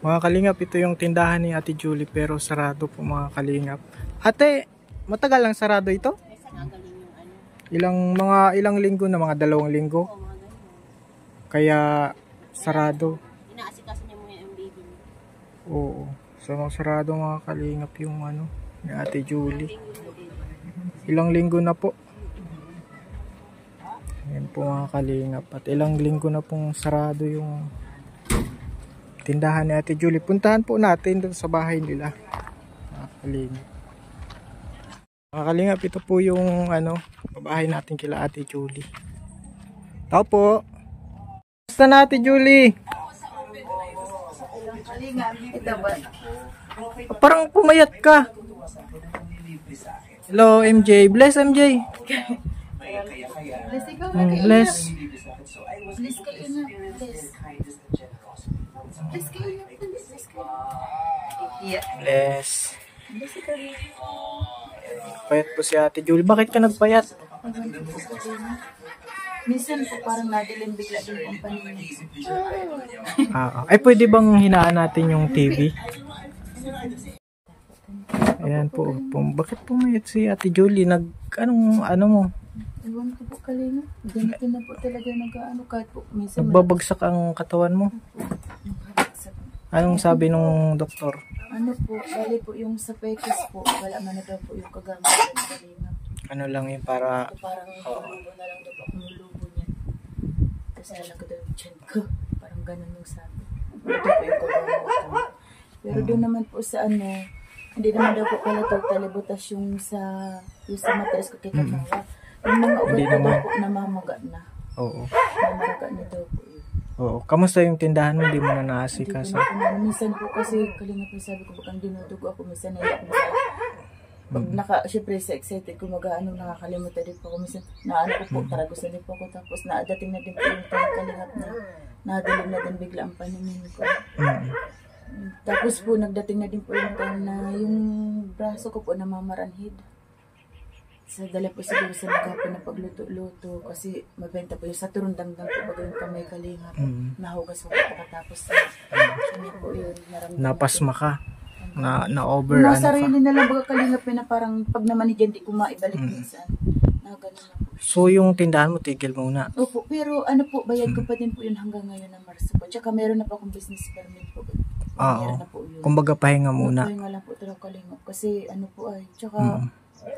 Mga kalingap, ito yung tindahan ni Ate Julie pero sarado po mga kalingap. Ate, matagal lang sarado ito? Kaysa gagaling yung ano. Ilang linggo na, mga 2 linggo. Oo, mga ganun. Kaya sarado. Inaasikaso niya muna yung baby niya. Oo. So sarado mga kalingap yung ano ni Ate Julie. Ilang linggo na po. Ayan po mga kalingap. At ilang linggo na pong sarado yung tindahan ni Ate Julie. Puntahan po natin doon sa bahay nila. Mga kalingap. Mga kalingap, ito po yung ano, bahay natin kila Ate Julie. Tao po. Basta na Ate Julie. Parang pumayat ka. Hello MJ. Bless MJ. Bless. Bless kayo na. Bless kayo na. Bless. Payat po si Ate Julie. Bakit ka nagpayat? Minsan po parang nadilim bigla din ang paningin. Ay, pwede bang hinaan natin yung TV? Ayan po. Bakit pumayat si Ate Julie? Ano mo? Ewan ko po kalina. Ganito na po talaga nag-ano kahit po minsan. Nagbabagsak ang katawan mo. Anong sabi nung doktor? Ano po, bali po yung sa pekis po, wala man na daw po yung kagamitan ng kalina. Ano lang yun para... Parang lubo na lang daw po kung lubo niya. Kasi alam ko daw yung chan ko. Parang ganun yung sabi. Ito po yung kagamitan. Pero doon naman po sa ano, hindi naman daw po pala totally butas yung sa mataas ko kay Kamawa. Yung mga ugat ko daw po namamaga na. Oo. Namamaga na daw po yun. Oo. Kamusta yung tindahan mo? Hindi mo na naasikaso? Minsan po kasi kalinga po sabi ko bakang dinudugo ako. Minsan naiyak mo sa syempre sa excited ko mag-ano nakakalimutan din po ako. Minsan naano ko po, taragusan din po ako. Tapos naadating na din po yung time kalingap na nadilim na din bigla ang paningin ko. Tapos po nagdating na din po yung time na yung braso ko po namamaranhid. Sa dala po siguro sa nagkapon na pagluto-luto kasi mabenta po yung sa turundang-dang po bago yung kamay kalingap. Nahugas ko po pagkatapos ano po yun, naramdaman. Napasma ka? Na-over Nasa sarili na lang baga kalingap na parang pag naman hindi ko maibalik minsan. Na ganun na po. So yung tindahan mo tigil muna? Opo, pero ano po, bayad ko pa din po yun hanggang ngayon na Marso po. Tsaka meron na po akong business permit po. Oo. Kumbaga pahinga muna. Pahinga lang po talaga kalingap kasi ano po ay, tsaka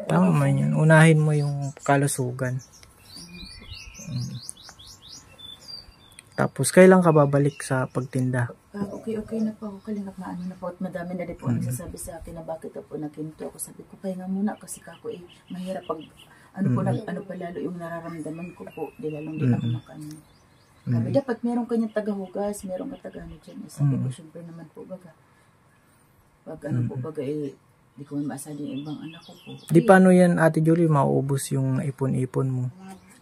tama man yan. Unahin mo yung kalusugan. Tapos, kailan ka babalik sa pagtinda? Okay na po ako. Kalingap na ano na po. At madami na din po nagsasabi sa akin na bakit po nakinto ako. Sabi ko, pahinga muna kasi kako mahirap pag ano pa lalo yung nararamdaman ko po. Di lalong din ako makano. Sabi, dapat meron kanyang tagahugas, meron ka tagano dyan. Sabi ko, syempre naman po baga. Pag ano po baga di ko maasali yung ibang anak ko po. Di paano yan, Ate Julie, mauubos yung ipon-ipon mo?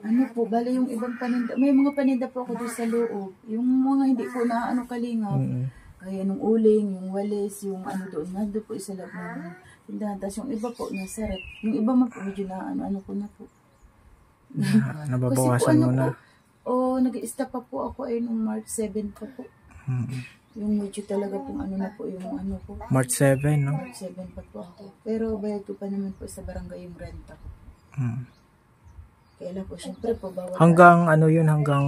Ano po, bali yung ibang paninda. May mga paninda po ako doon sa loob. Yung mga hindi po na kalingap. Kaya nung uling, yung walis, yung ano doon. Nando po isa lang ng tindahan. Tapos yung iba po, nasa rep. Yung iba man po, medyo na ano ko na po. Nababawasan mo na. Nag-i-stop pa po ako ay nung March 7 pa po. Yung medyo talaga pong ano na po, yung ano po. March 7, no? March 7 pa po ako. Pero bayad ko pa naman po sa barangay yung renta ko. Kaya lang po, syempre po, bawal. Hanggang ano yun, hanggang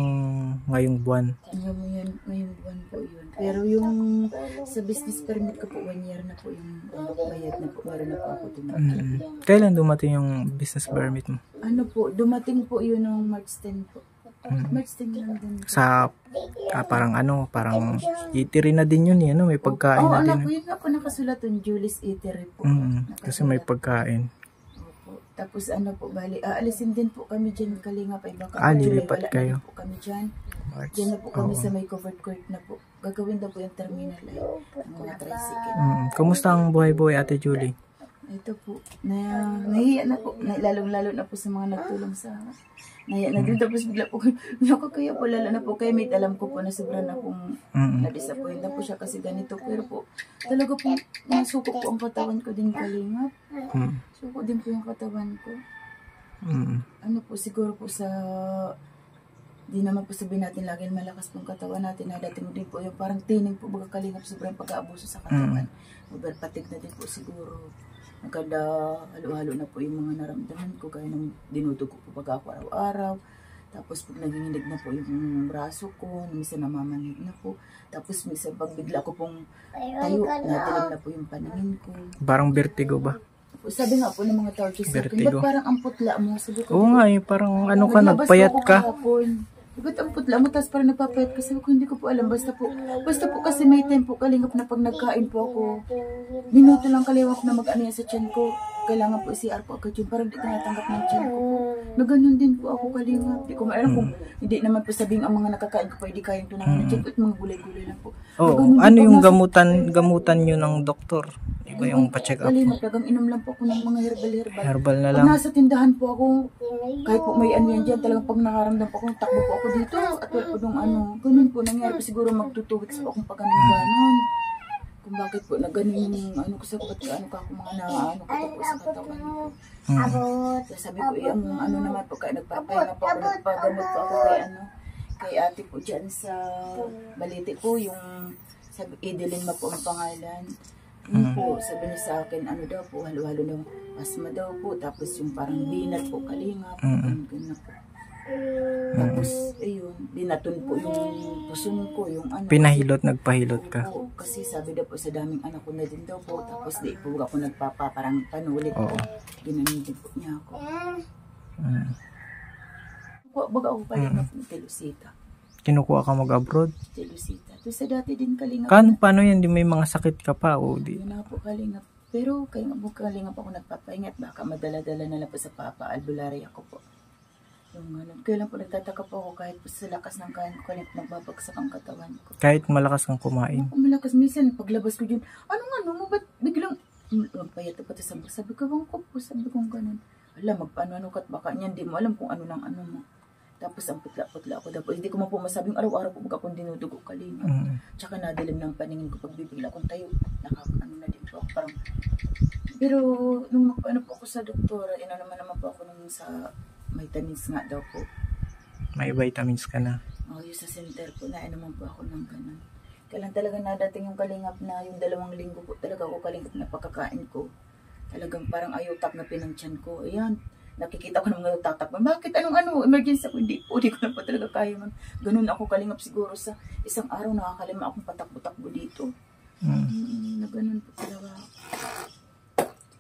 ngayong buwan? Ngayong buwan po yun. Pero yung sa business permit ko po, 1 year na po yung bayad na po. Meron na po ako dumating. Kailan dumating yung business permit mo? Ano po, dumating po yun ng March 10 po. March 10 lang din. Sa parang eatery na din yun, may pagkain na din. Yun nga po nakasulat yung Julie's Eatery po. Kasi may pagkain. Opo. Tapos ano po, bali, aalisin din po kami dyan, Kalinga pa ibang lilipat kayo. Po kami dyan. Diyan na po kami sa may covered court na po. Gagawin na po yung terminal ng mga tricycle. Kumusta ang buhay-buhay, Ate Julie? Ito po, nahiya na po, lalong-lalo na po sa mga nagtulong sa nahiya na din. Tapos bigla po, kaya po lalo na po kay mate, alam ko po na sobra na pong na-disappoint na po siya kasi ganito. Pero po, talaga po, nasuko po ang katawan ko din Kalingap. Suko din po yung katawan ko. Ano po, siguro po sa Di naman po sabihin natin lagi malakas pong katawan natin na dating din po yung parang tining po baga kalingap sobrang pag-aabuso sa katawan. Overpatig na din po siguro. Nagkada halo-halo na po yung mga naramdaman ko kaya nang dinudugo po pag ako araw-araw. Tapos pag naginginig na po yung braso ko, minsan namamanhid na po. Tapos minsan pag bigla ko pong tayo, natilim na po yung paningin ko. Parang vertigo ba? Sabi nga po ng mga torches sa akin, ba't Vertigo. parang ang putla mo? Sabi ko, Oo nga eh, parang ano ka, naglabas nagpayat po ako ka. kahapon. Ba't ang putla mo, tapos parang nagpapayat ka? Sabi ko, hindi ko po alam. Basta po kasi may time po kalingap na pag nagkain po ako, minuto lang kaliwak na mag-ano yan sa tiyan ko. Kailangan po i-CR po agad yun. Parang di tinatanggap ng tiyan ko po. Na ganun din po ako kalingap. Di ko maalam kung hindi naman po sabing ang mga nakakain ko pa, hindi kayang tunangan ng tiyan ko at mga gulay-gulay lang po. Oo, Ganun din ano po, yung nasa- gamutan nyo ng doktor? Iba yung pa-check up mo? Kalingap, talagang inom lang po ako ng mga herbal-herbal. Herbal na Pag lang. nasa tindahan po ako, kahit po may ano yan dyan, talagang pag nakaramdam po ako, takbo po ako dito. At wala po nung ano, ganun po nangyari po siguro mag 2 weeks po akong pag ganon. Kung bakit po na ganun yung ano ko sa ba't ano ka ako mga naano ko po sa katawan ko. Kaya sabi ko, ang ano naman po, kaya nagpapahinga po ako, nagpagamot po ako kay ate po dyan sa Balite po, yung sabi, Edeline po ang pangalan. Yun po, sabi niya sa akin, ano daw po, halo-halo ng asma daw po, tapos yung parang binat po, kalingap, ganun na po. Tapos, ayun, binaton po yung puson ko, yung ano. Pinahilot, nagpahilot ka. Oo, kasi sabi daw po sa daming anak ko na din daw po, tapos di po ako parang panulit po. Ginanin din po niya ako. Baga ako kalingap ng Telusita. Kinukuha ka mag-abroad? Telusita. Ito sa dati din kalingap. Paano yan? Di may mga sakit ka pa? O di? Yun na po kalingap. Pero kaya po kalingap ako nagpapahingat. Baka madala-dala na lang po sa Papa Albularia ko po. Yung ano. Kaya lang po nagtataka po ako kahit po sa lakas ng kain ko kalingap nagbabagsak ang katawan ko. Kahit malakas kang kumain? Ako malakas. Minsan paglabas ko dyan, ano mo ba't biglang magpayat pa ito sabi ko bang ko po. Sabi ko ganun. Alam, magpaano kat baka niyan. Di mo alam kung ano ng ano mo. Tapos ang putla-putla ako. Tapos hindi ko man po masabing araw-araw po akong dinudugo kalina. Tsaka nadilim ng paningin ko pag bibigla akong tayo. Nakakaano na din po ako. Parang... Pero nung ano po ako sa doktora, naman po ako nung sa vitamins nga daw po. May vitamins ka na? Oo, yung sa center po na naman po ako ng ganun. Kailan talaga nadating yung kalingap na yung 2 linggo po talaga ako kalingap na pagkakain ko. Talagang parang ayutak na pinangtiyan ko. Ayan. Nakikita ko ng mga tatakbo. Bakit? Anong emergency ako? Hindi ko na po talaga kaya man. Ganun ako kalingap siguro sa isang araw nakakalima akong patakbo-takbo dito. Na ganun po talaga.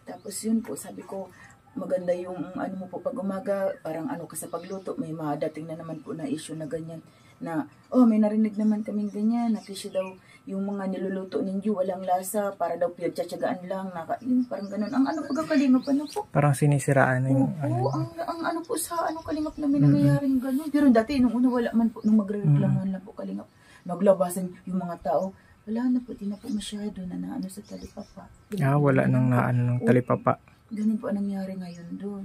Tapos yun po, sabi ko, maganda yung ano mo po pag umaga, parang ano ka sa pagluto, may madating na naman po na issue na ganyan. Na, may narinig naman kaming ganyan, na kasi daw yung mga niluluto ninyo walang lasa, para daw pinagtsatsagaan lang, yung parang ganun. Ang ano pagkakalingap, ano po? Parang sinisiraan na yung ang ano po sa ano kalingap na may nangyayaring ganun. Pero dati, nung una wala man po, nung magre-reklaman lang po kalingap, naglabasan yung mga tao, wala na po, di na po masyado na naano sa talipapa. wala nang naano ng talipapa. Ganun po ang nangyari ngayon doon.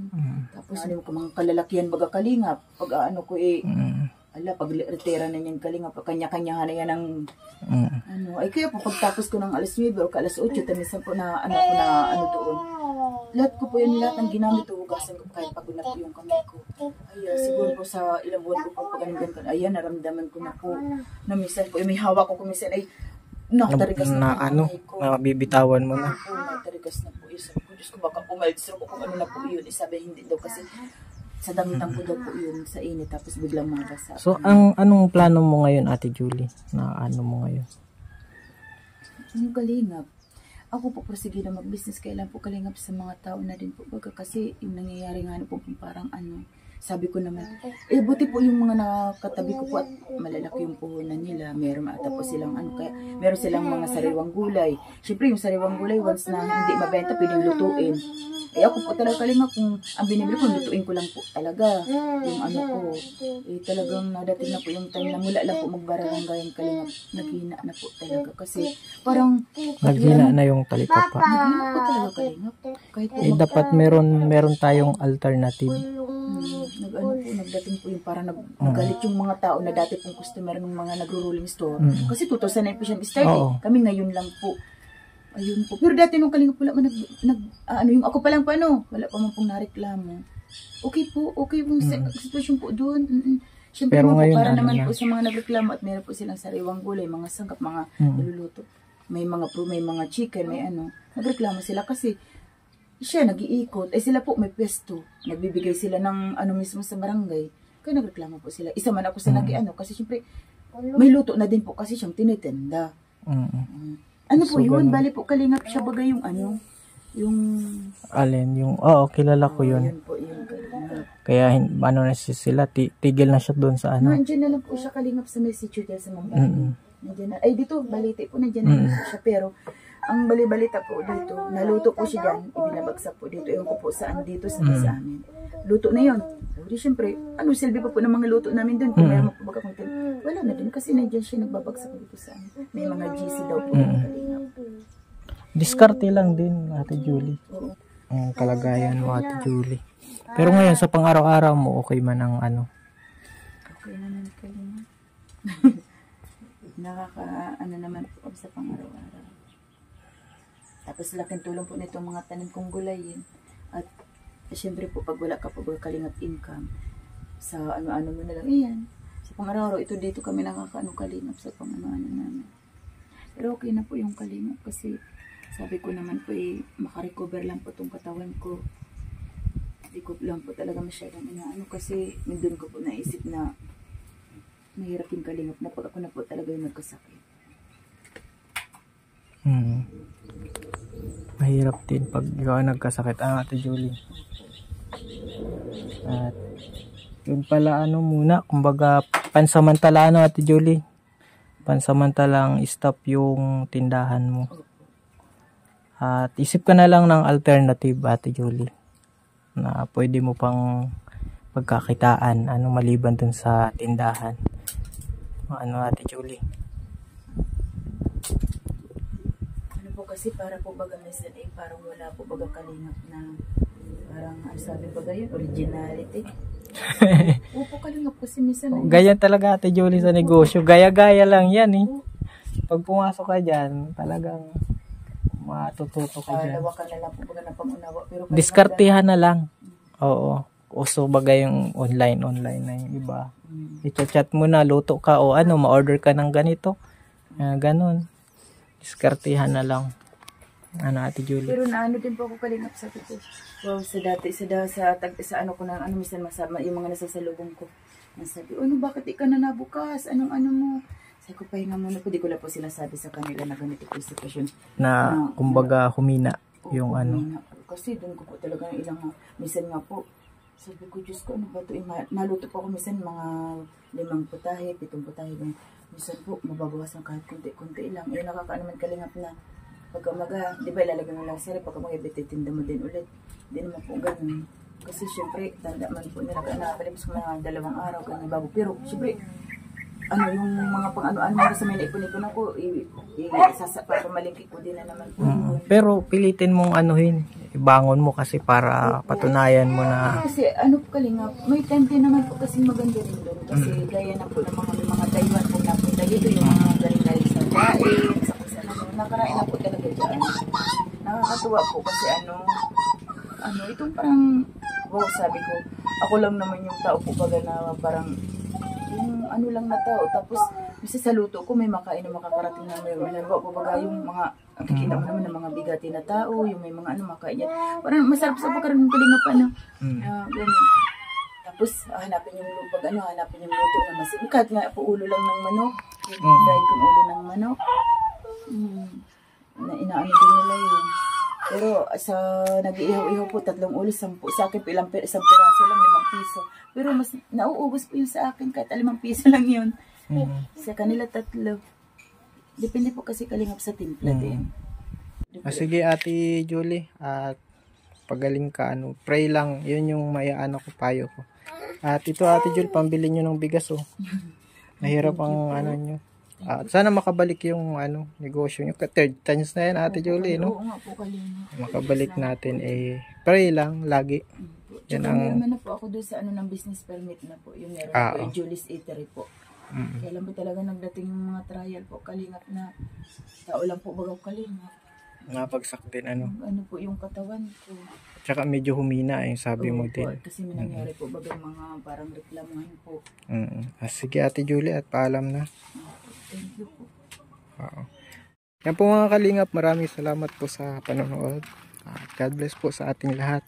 Tapos ano ko mga kalalakihan baga kalingap, pag ano ko pag retira na niyang kalingap, kanya-kanyahan na yan ng ay kaya po pagtapos ko ng alas 9 o alas 8, tamisan po na ano doon. Lahat ko po yan, lahat ng ginamit o hugasan ko kahit pagod na po yung kamay ko. Ay, siguro po sa ilang buwan ko po pag ganun, ayan, naramdaman ko na po na minsan po, may hawak ko minsan ay natarigas na po ko. Nabibitawan mo na. Natarigas na po. Sabi ko, Diyos ko, baka pumalitsro ko kung ano na po yun. Sabi, hindi daw kasi sa damitan ko daw po yun sa init tapos biglang mabasa. So, anong plano mo ngayon, Ate Julie? Na ano mo ngayon? Yung kalingap, ako po sige na mag-business, kailan po kalingap sa mga tao na din po. Baga kasi yung nangyayari nga po parang sabi ko naman, buti po yung mga nakatabi ko po at malalaki yung puhunan nila. Meron ata po silang kaya meron silang mga sariwang gulay. Siyempre yung sariwang gulay, once na hindi mabenta, pwedeng lutuin. Ako po talaga kalingap, kung ang binibili ko, lutuin ko lang po talaga. Yung ko, talagang nadating na po yung time na mula lang po magbarangay yung kalingap. Naghina na po talaga. Kasi parang... Naghina na yung talipapa. Naghina po talaga kalingap. Kahit po dapat meron tayong alternative. Nagdating po yung parang nagalit yung mga tao na dati pong customer ng mga nagro-rolling store. Kasi 2009 po siya start Kami ngayon lang po. Ayun po. Pero dati nung kalingap wala man yung ako pa lang wala pa man pong nareklamo. Okay po yung sitwasyon po doon. Siyempre Pero naman po, ngayon, para ano naman na? po sa mga nagreklamo at meron po silang sariwang gulay, mga sangkap, mga niluluto. May mga chicken, may ano. Nagreklamo sila kasi siya nag-iikot. Eh sila po may pwesto. Nagbibigay sila ng ano mismo sa barangay. Kaya nagreklamo po sila. Isa man ako sa nag-ano kasi siyempre may luto na din po kasi siyang tinitenda. Ano po So, yun? ganun. Bali po kalingap siya bagay yung ano. Yung... Alin, yung, oo, kilala ko yun. Yun po, yun kalingap. Kaya, ano na sila, tigil na siya doon sa ano. Nandiyan na lang po siya kalingap sa message hotel sa Mambay. Nandiyan na. Ay, dito, balite po, nandiyan na lang po siya. Pero, ang bali-balita po dito, naluto po siya dyan, ibinabagsak po dito. Ewan ko po saan dito sa amin. Luto na yun. So, di syempre, ano silbi pa po ng mga luto namin doon? Kung mayroon po baga kung wala na din kasi nandiyan siya nagbabagsak dito sa amin. May mga GC daw po ng kalingap. Diskarte lang din, Ate Julie. Oo. Ang kalagayan mo, Ate Julie. Pero ngayon, sa pang-araw-araw mo, okay man ang ano. Okay naman kalingap. Ano naman po sa pang-araw-araw. Tapos laking tulong po nitong mga tanim kong gulayin. At syempre po pag wala ka po kalingap income, sa ano-ano mo na lang iyan. Sa pang-araw-araw, ito dito kami nakakaano kalingap sa pang-ano-ano namin. Pero okay na po yung kalingap kasi sabi ko naman po makarecover lang po itong katawan ko. Hindi ko lang po talaga masyadong inaano kasi doon ko po naisip na mahirap yung kalingap na pag ako na po talaga yung nagkasakit. Mahirap din pag ikaw nagkasakit, Ate Julie. At yun pala muna, kumbaga pansamantala Ate Julie. Pansamantalang stop yung tindahan mo. At isip ka na lang ng alternative, Ate Julie, na pwede mo pang pagkakitaan, maliban dun sa tindahan. Ate Julie. Ano po kasi para po baga minsan parang wala po baga kalingap na parang sabi baga yun, originality. Opo kalingap kasi minsan Ganyan talaga, Ate Julie, sa negosyo. Gaya-gaya lang yan Pag pumasok ka dyan, talagang matututo ka dyan. lawakan na lang po baga ng pangunawa. Pero Diskartihan na lang. Oo. Uso bagay yung online na yung iba. I-chat mo na, luto ka o ma-order ka ng ganito. Ganon. Diskartihan na lang. Ate Julie. Pero naano din po ako kalingap sa ko. Wow, sa dati, sa ano ko na, minsan masama, yung mga nasasalubong ko. Nasabi, bakit di ka na nabukas? Anong mo? Sabi ko, pahinga muna po. Di ko lang po sila sabi sa kanila na ganito po yung sitwasyon. Na, kumbaga, humina yung humina. Kasi doon ko po talaga ng ilang, minsan nga po, sabi ko, Diyos ko, ano ba ito? Naluto po ako minsan mga 5 putahe, 7 putahe. Minsan po, mababawas ng kahit kunti-kunti lang. Nakakaano man kalingap na pagka di ba ilalagay mo lang sir, pagka mag-ibititinda mo din ulit. Hindi naman po ganun. Kasi syempre, tanda man po nila, nakakalimos ko mga 2 araw, ganun bago. Pero syempre, yung mga pang-ano-ano sa may naipon-ipon ako, para pamalingkik ko din na naman po. Pero pilitin mong ibangon mo kasi para patunayan mo na. Kasi kalingap, may time din naman po kasi maganda rin doon. Kasi gaya na po ng mga Taiwan po napunta dito, yung mga galing sa Dain, sa kung saan nakarain na po talaga dyan. Nakakatuwa po kasi itong parang, sabi ko, ako lang naman yung tao po baga na parang, yung lang na tao. Tapos, kasi sa luto ko, may makain na makakarating na may halimbawa po baga yung mga, kikita mo naman ng mga bigati na tao, yung may mga makain yan. Parang masarap sa pagkaroon ng kalingap ganyan. Tapos, hanapin yung luto, hanapin yung luto na masin. Kahit nga po ulo lang ng manok, fried kong ulo ng manok. Inaano din nila yun. Pero sa nag-iihaw-ihaw po, 3 ulo, 10. Sa akin po, isang piraso lang, 5 piso. Pero mas nauubos po yun sa akin, kahit 5 piso lang yun. Sa kanila 3. Depende po kasi kalingap sa timpla din. Sige, Ate Julie, at pagaling ka, pray lang, yun yung maiano ko, payo ko. At ito, Ate Julie, pambili nyo ng bigas, mahirap ang nyo. Sana makabalik yung negosyo nyo. Third chance na yan, Ate Julie, Oo nga po kalingap. Makabalik natin, pray lang, lagi. Yan meron na po ako doon sa ng business permit na po. Yung meron po yung Julie's Eatery po. Kailan po talaga nagdating yung mga trial po, kalingap na tao lang po bagaw kalingap. Napagsak din ano. Ano po yung katawan ko. Tsaka medyo humina yung sabi mo Oo po, din. kasi may nangyari po bagang mga parang reklamuhan po. Sige Ate Julie at paalam na. Thank you po. Oo. Yan po mga kalingap, maraming salamat po sa panonood. At God bless po sa ating lahat.